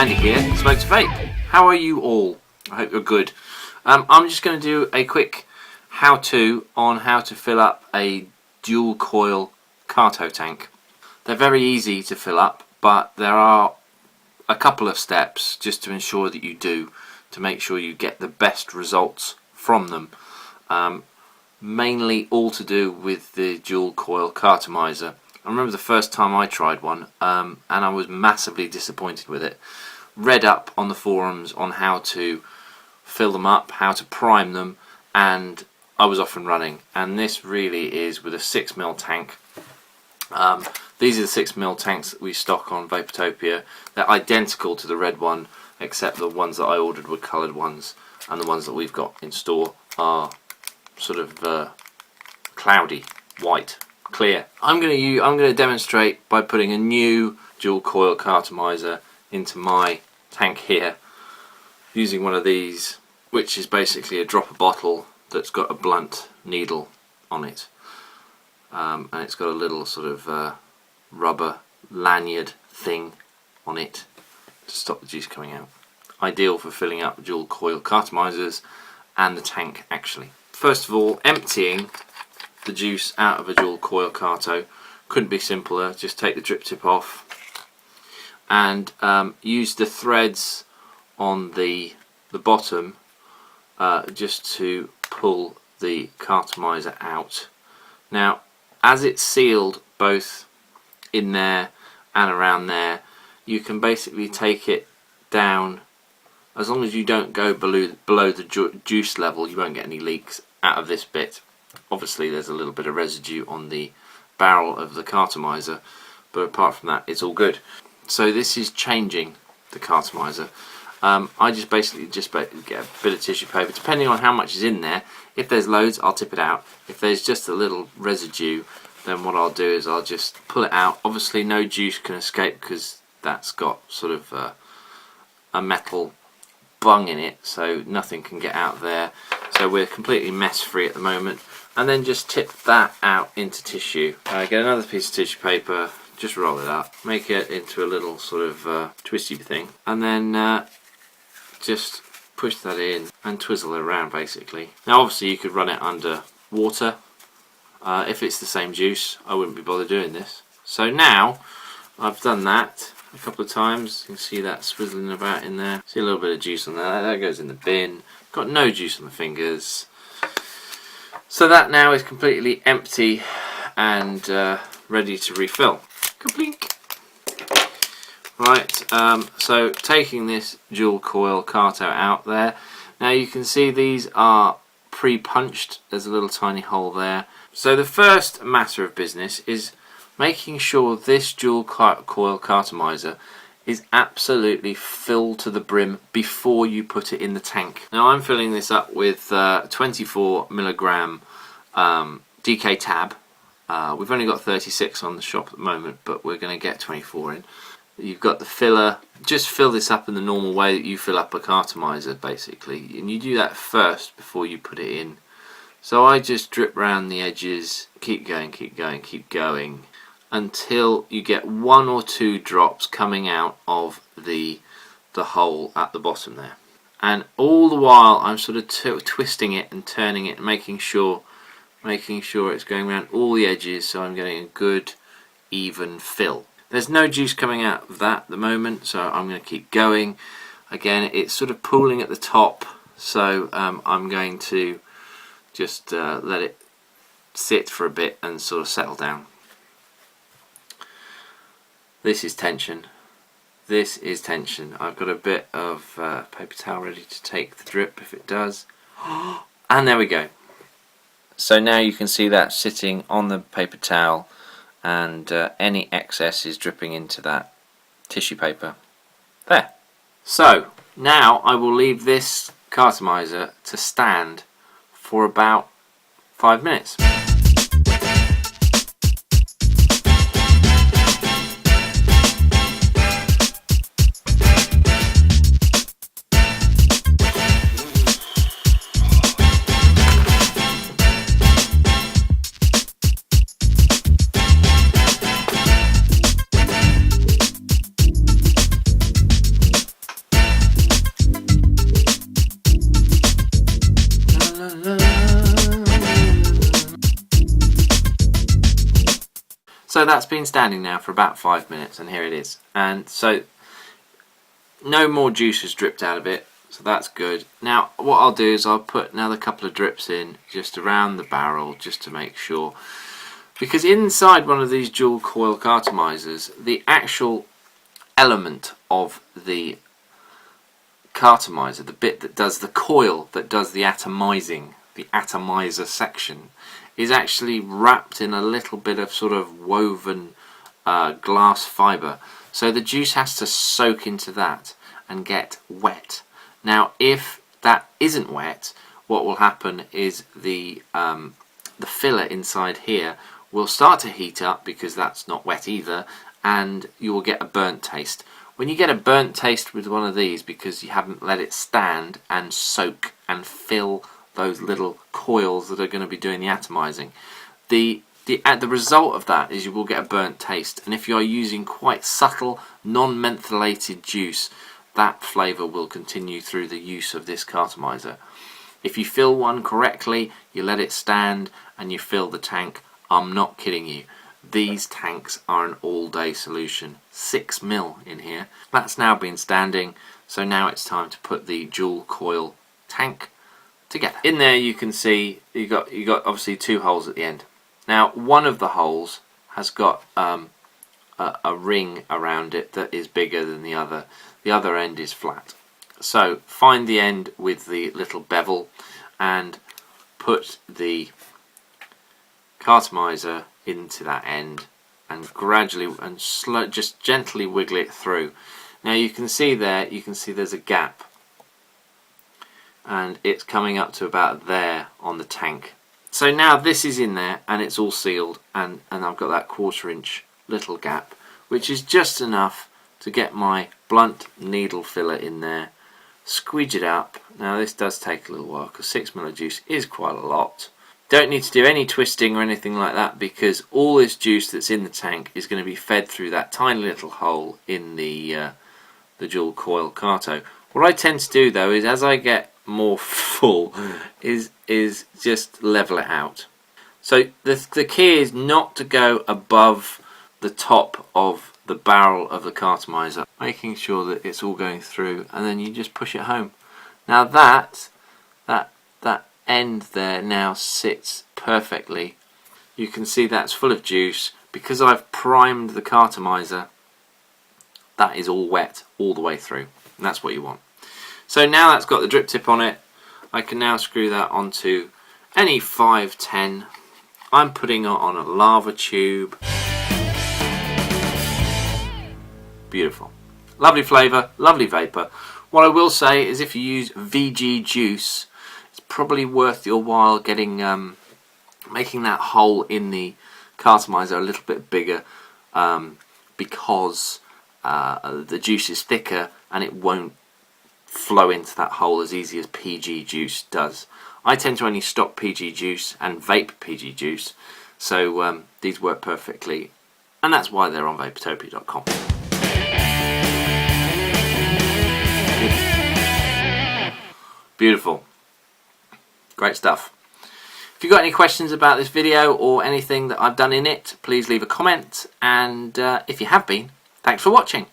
Andy here, Smoke to Vape. How are you all? I hope you're good. I'm just going to do a quick how-to on how to fill up a dual coil carto tank. They're very easy to fill up, but there are a couple of steps just to ensure that you do, to make sure you get the best results from them. Mainly all to do with the dual coil cartomizer. I remember the first time I tried one, and I was massively disappointed with it. Read up on the forums on how to fill them up, how to prime them, and I was off and running. And this really is with a 6mm tank. These are the 6mm tanks that we stock on Vaportopia. They're identical to the red one, except the ones that I ordered were coloured ones, and the ones that we've got in store are sort of cloudy, white, clear. I'm going to demonstrate by putting a new dual coil cartomizer into my tank here, using one of these, which is basically a dropper bottle that's got a blunt needle on it, and it's got a little sort of rubber lanyard thing on it to stop the juice coming out. Ideal for filling up dual coil cartomizers and the tank actually. First of all, emptying the juice out of a dual coil carto couldn't be simpler. Just take the drip tip off and use the threads on the bottom just to pull the cartomizer out. Now, as it's sealed both in there and around there, you can basically take it down. As long as you don't go below the juice level, you won't get any leaks out of this bit. Obviously there's a little bit of residue on the barrel of the cartomizer, but apart from that it's all good. So this is changing the cartomizer. I just basically get a bit of tissue paper, depending on how much is in there. If there's loads, I'll tip it out. If there's just a little residue, then what I'll do is I'll just pull it out. Obviously no juice can escape because that's got sort of a metal bung in it, so nothing can get out there. So we're completely mess free at the moment. And then just tip that out into tissue. Get another piece of tissue paper, just roll it up, make it into a little sort of twisty thing, and then just push that in and twizzle it around basically. Now obviously you could run it under water. If it's the same juice, I wouldn't be bothered doing this. So now I've done that a couple of times. You can see that swizzling about in there. See a little bit of juice on there. That goes in the bin. Got no juice on the fingers. So that now is completely empty and ready to refill. Kaplink. Right, so taking this dual coil carto out there. Now you can see these are pre-punched. There's a little tiny hole there. So the first matter of business is making sure this dual coil cartomizer is absolutely filled to the brim before you put it in the tank. Now I'm filling this up with 24mg DK tab. We've only got 36 on the shop at the moment, but we're going to get 24 in. You've got the filler. Just fill this up in the normal way that you fill up a cartomizer basically, and you do that first before you put it in. So I just drip round the edges, keep going, keep going, keep going, until you get 1 or 2 drops coming out of the hole at the bottom there. And all the while I'm sort of twisting it and turning it and making sure it's going around all the edges, so I'm getting a good even fill. There's no juice coming out of that at the moment, so I'm going to keep going. Again, it's sort of pooling at the top, so I'm going to just let it sit for a bit and sort of settle down. This is tension. This is tension. I've got a bit of paper towel ready to take the drip if it does. And there we go. So now you can see that sitting on the paper towel, and any excess is dripping into that tissue paper. There. So now I will leave this cartomizer to stand for about 5 minutes. So that's been standing now for about 5 minutes, and here it is. And so no more juice has dripped out of it, so that's good. Now what I'll do is I'll put another couple of drips in just around the barrel, just to make sure, because inside one of these dual coil cartomizers, the actual element of the cartomizer, the bit that does the coil, that does the atomizing, the atomizer section, is actually wrapped in a little bit of sort of woven glass fibre. So the juice has to soak into that and get wet. Now if that isn't wet, what will happen is the filler inside here will start to heat up, because that's not wet either, and you will get a burnt taste. When you get a burnt taste with one of these, because you haven't let it stand and soak and fill those little coils that are going to be doing the atomizing, the result of that is you will get a burnt taste. And if you are using quite subtle non-mentholated juice, that flavour will continue through the use of this cartomizer. If you fill one correctly, you let it stand and you fill the tank, I'm not kidding you, these tanks are an all-day solution. 6 mil in here. That's now been standing, so now it's time to put the dual coil tank together. In there you can see you got obviously 2 holes at the end. Now one of the holes has got a ring around it that is bigger than the other. The other end is flat. So find the end with the little bevel and put the cartomizer into that end, and gradually and just gently wiggle it through. Now you can see there's a gap, and it's coming up to about there on the tank. So now this is in there and it's all sealed, and I've got that 1/4 inch little gap, which is just enough to get my blunt needle filler in there, squeeze it up. Now this does take a little while, because 6 ml of juice is quite a lot. Don't need to do any twisting or anything like that, because all this juice that's in the tank is going to be fed through that tiny little hole in the dual coil carto. What I tend to do though is, as I get more full, is just level it out. So the key is not to go above the top of the barrel of the cartomizer, making sure that it's all going through, and then you just push it home. Now that end there now sits perfectly. You can see that's full of juice. Because I've primed the cartomizer, that is all wet all the way through, and that's what you want. So now that's got the drip tip on it, I can now screw that onto any 510. I'm putting it on a lava tube. Beautiful. Lovely flavour, lovely vapour. What I will say is, if you use VG juice, it's probably worth your while getting making that hole in the cartomizer a little bit bigger, because the juice is thicker and it won't flow into that hole as easy as PG juice does. I tend to only stock PG juice and vape PG juice, so these work perfectly, and that's why they're on vaportopia.com. Beautiful. Great stuff. If you've got any questions about this video or anything that I've done in it, please leave a comment, and if you have been, thanks for watching.